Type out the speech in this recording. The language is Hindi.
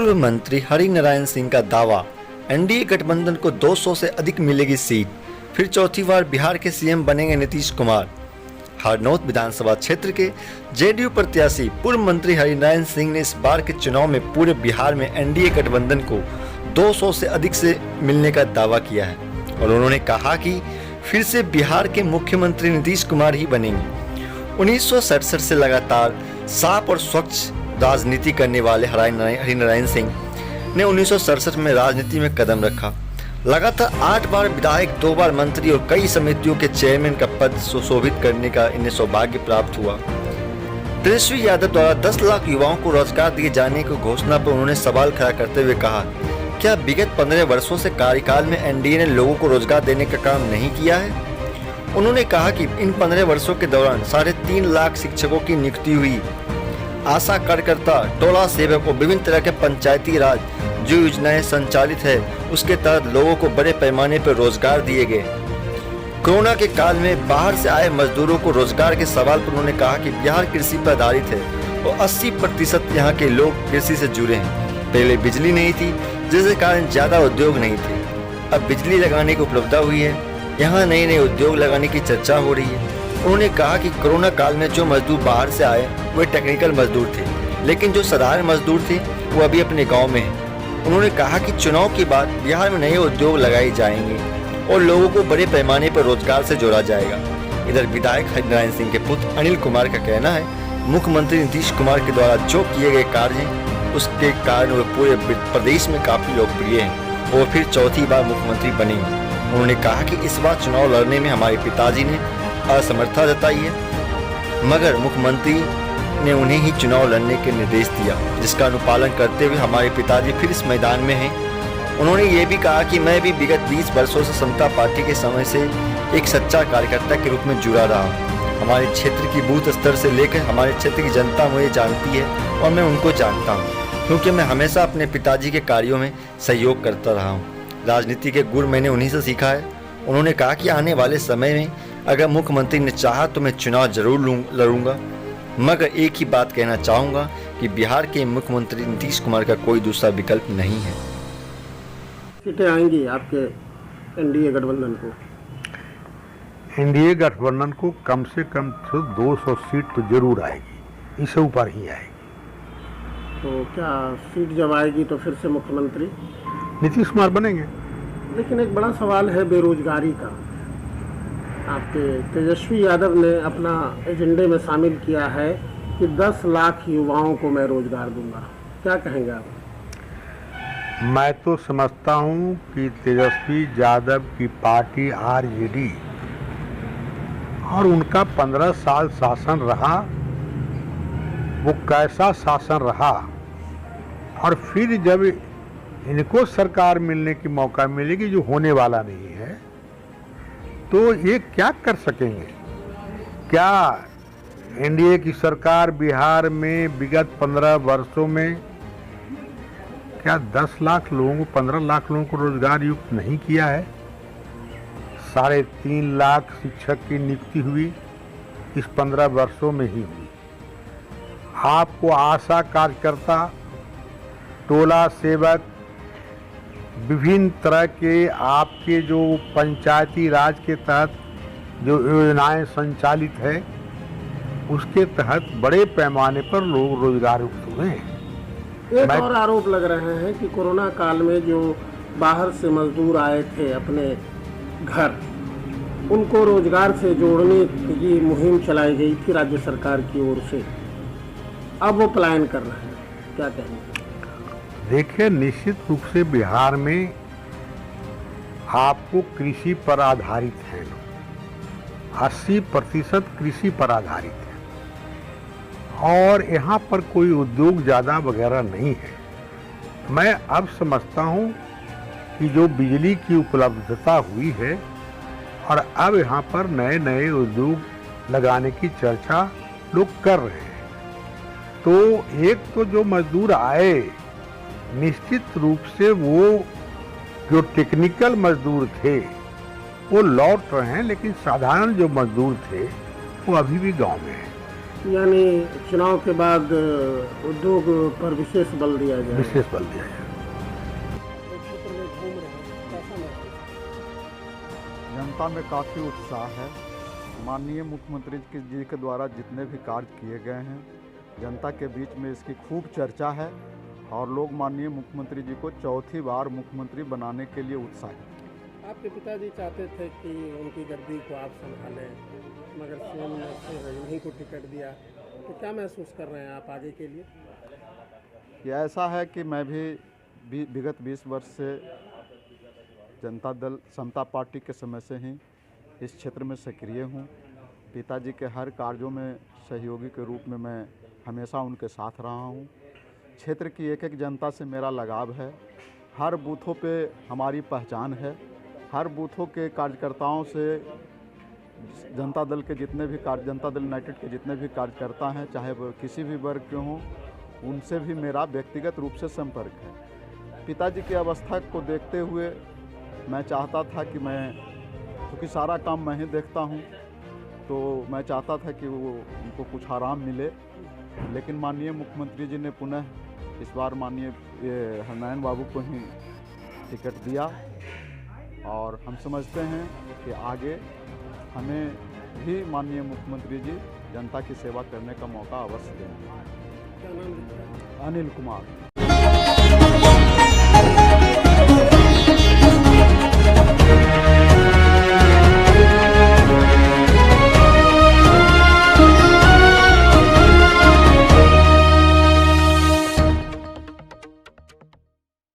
पूर्व मंत्री हरिनारायण सिंह का दावा, एनडीए गठबंधन को 200 से अधिक मिलेगी सीट, फिर चौथी बार बिहार के सीएम बनेंगे नीतीश कुमार। हरनौत विधानसभा क्षेत्र के जेडीयू प्रत्याशी पूर्व मंत्री हरिनारायण सिंह ने इस बार के चुनाव में पूरे बिहार में एनडीए गठबंधन को 200 से अधिक से मिलने का दावा किया है और उन्होंने कहा कि फिर से बिहार के मुख्यमंत्री नीतीश कुमार ही बनेंगे। 1967 से लगातार साफ और स्वच्छ राजनीति करने वाले हरिनारायण सिंह ने 1967 में राजनीति में कदम रखा। लगातार 8 बार विधायक, 2 बार मंत्री और कई समितियों के चेयरमैन का पद सुशोभित करने का इन्हें सौभाग्य प्राप्त हुआ। तेजस्वी यादव द्वारा 10 लाख युवाओं को रोजगार दिए जाने की घोषणा पर उन्होंने सवाल खड़ा करते हुए कहा, क्या विगत 15 वर्षों से कार्यकाल में एनडीए ने लोगों को रोजगार देने का काम नहीं किया है? उन्होंने कहा कि इन 15 वर्षों के दौरान 3.5 लाख शिक्षकों की नियुक्ति हुई, आशा कार्यकर्ता, टोला सेवक और विभिन्न तरह के पंचायती राज जो योजनाएं संचालित है उसके तहत लोगों को बड़े पैमाने पर रोजगार दिए गए। कोरोना के काल में बाहर से आए मजदूरों को रोजगार के सवाल पर उन्होंने कहा कि बिहार कृषि पर आधारित है और 80% यहाँ के लोग कृषि से जुड़े हैं। पहले बिजली नहीं थी जिसके कारण ज्यादा उद्योग नहीं थे, अब बिजली लगाने की उपलब्धता हुई है, यहाँ नए नए उद्योग लगाने की चर्चा हो रही है। उन्होंने कहा कि कोरोना काल में जो मजदूर बाहर से आए वे टेक्निकल मजदूर थे, लेकिन जो साधारण मजदूर थे वो अभी अपने गांव में हैं। उन्होंने कहा कि चुनाव के बाद बिहार में नए उद्योग लगाए जाएंगे और लोगों को बड़े पैमाने पर रोजगार से जोड़ा जाएगा। इधर विधायक हरिनारायण सिंह के पुत्र अनिल कुमार का कहना है, मुख्यमंत्री नीतीश कुमार के द्वारा जो किए गए कार्य हैं उसके कारण वे पूरे प्रदेश में काफी लोकप्रिय हैं और फिर चौथी बार मुख्यमंत्री बनेंगे। उन्होंने कहा कि इस बार चुनाव लड़ने में हमारे पिताजी ने असमर्थता जताई है, मगर मुख्यमंत्री ने उन्हें ही चुनाव लड़ने के निर्देश दिया, जिसका अनुपालन करते हुए हमारे पिताजी फिर इस मैदान में हैं। उन्होंने ये भी कहा कि मैं भी विगत 20 वर्षों से समता पार्टी के समय से एक सच्चा कार्यकर्ता के रूप में जुड़ा रहा हूँ। हमारे क्षेत्र की बूथ स्तर से लेकर हमारे क्षेत्र की जनता मुझे जानती है और मैं उनको जानता हूँ, क्योंकि मैं हमेशा अपने पिताजी के कार्यों में सहयोग करता रहा हूँ। राजनीति के गुर मैंने उन्हीं से सीखा है। उन्होंने कहा कि आने वाले समय में अगर मुख्यमंत्री ने चाहा तो मैं चुनाव जरूर लड़ूंगा, मगर एक ही बात कहना चाहूंगा कि बिहार के मुख्यमंत्री नीतीश कुमार का कोई दूसरा विकल्प नहीं है। सीटें आएंगी आपके एनडीए गठबंधन को? एनडीए गठबंधन को कम से कम 200 सीट तो जरूर आएगी, इससे ऊपर ही आएगी। तो क्या सीट जब आएगी तो फिर से मुख्यमंत्री नीतीश कुमार बनेंगे? लेकिन एक बड़ा सवाल है बेरोजगारी का। आपके तेजस्वी यादव ने अपना एजेंडे में शामिल किया है कि 10 लाख युवाओं को मैं रोजगार दूंगा, क्या कहेंगे आप? मैं तो समझता हूं कि तेजस्वी यादव की पार्टी आरजेडी और उनका 15 साल शासन रहा, वो कैसा शासन रहा, और फिर जब इनको सरकार मिलने की मौका मिलेगी जो होने वाला नहीं है, तो ये क्या कर सकेंगे? क्या एनडीए की सरकार बिहार में विगत 15 वर्षों में क्या 10 लाख लोगों को, 15 लाख लोगों को रोजगार युक्त नहीं किया है? 3.5 लाख शिक्षक की नियुक्ति हुई, इस 15 वर्षों में ही हुई। आपको आशा कार्यकर्ता, टोला सेवक, विभिन्न तरह के आपके जो पंचायती राज के तहत जो योजनाएं संचालित है उसके तहत बड़े पैमाने पर लोग रोजगार युक्त हुए हैं। एक और आरोप लग रहे हैं कि कोरोना काल में जो बाहर से मजदूर आए थे अपने घर, उनको रोजगार से जोड़ने की मुहिम चलाई गई थी राज्य सरकार की ओर से, अब वो पलायन कर रहे हैं, क्या कहेंगे? देखिए, निश्चित रूप से बिहार में आपको कृषि पर आधारित है, 80% कृषि पर आधारित है और यहाँ पर कोई उद्योग ज़्यादा वगैरह नहीं है। मैं अब समझता हूँ कि जो बिजली की उपलब्धता हुई है और अब यहाँ पर नए नए उद्योग लगाने की चर्चा लोग कर रहे हैं, तो एक तो जो मजदूर आए निश्चित रूप से वो जो टेक्निकल मजदूर थे वो लौट रहे हैं, लेकिन साधारण जो मजदूर थे वो अभी भी गांव में हैं। यानी चुनाव के बाद उद्योग पर विशेष बल दिया जाए। विशेष बल दिया जाए। क्षेत्र में घूम रहे हैं, कैसा महसूस? जनता में काफ़ी उत्साह है। माननीय मुख्यमंत्री जी के द्वारा जितने भी कार्य किए गए हैं, जनता के बीच में इसकी खूब चर्चा है और लोग माननीय मुख्यमंत्री जी को चौथी बार मुख्यमंत्री बनाने के लिए उत्साहित हैं। आपके पिताजी चाहते थे कि उनकी गद्दी को आप संभालें, मगर सीएम ने फिर इन्हीं को टिकट दिया, तो क्या महसूस कर रहे हैं आप आगे के लिए? ये ऐसा है कि मैं भी विगत 20 वर्ष से जनता दल समता पार्टी के समय से ही इस क्षेत्र में सक्रिय हूँ। पिताजी के हर कार्यों में सहयोगी के रूप में मैं हमेशा उनके साथ रहा हूँ। क्षेत्र की एक एक जनता से मेरा लगाव है। हर बूथों पे हमारी पहचान है। हर बूथों के कार्यकर्ताओं से जनता दल के जितने भी जनता दल यूनाइटेड के जितने भी कार्यकर्ता हैं, चाहे वो किसी भी वर्ग के हों, उनसे भी मेरा व्यक्तिगत रूप से संपर्क है। पिताजी की अवस्था को देखते हुए मैं चाहता था कि क्योंकि सारा काम मैं ही देखता हूँ, तो मैं चाहता था कि उनको कुछ आराम मिले, लेकिन माननीय मुख्यमंत्री जी ने पुनः इस बार माननीय हरनारायण बाबू को ही टिकट दिया और हम समझते हैं कि आगे हमें भी माननीय मुख्यमंत्री जी जनता की सेवा करने का मौका अवश्य देंगे। क्या नाम लिखा है? अनिल कुमार।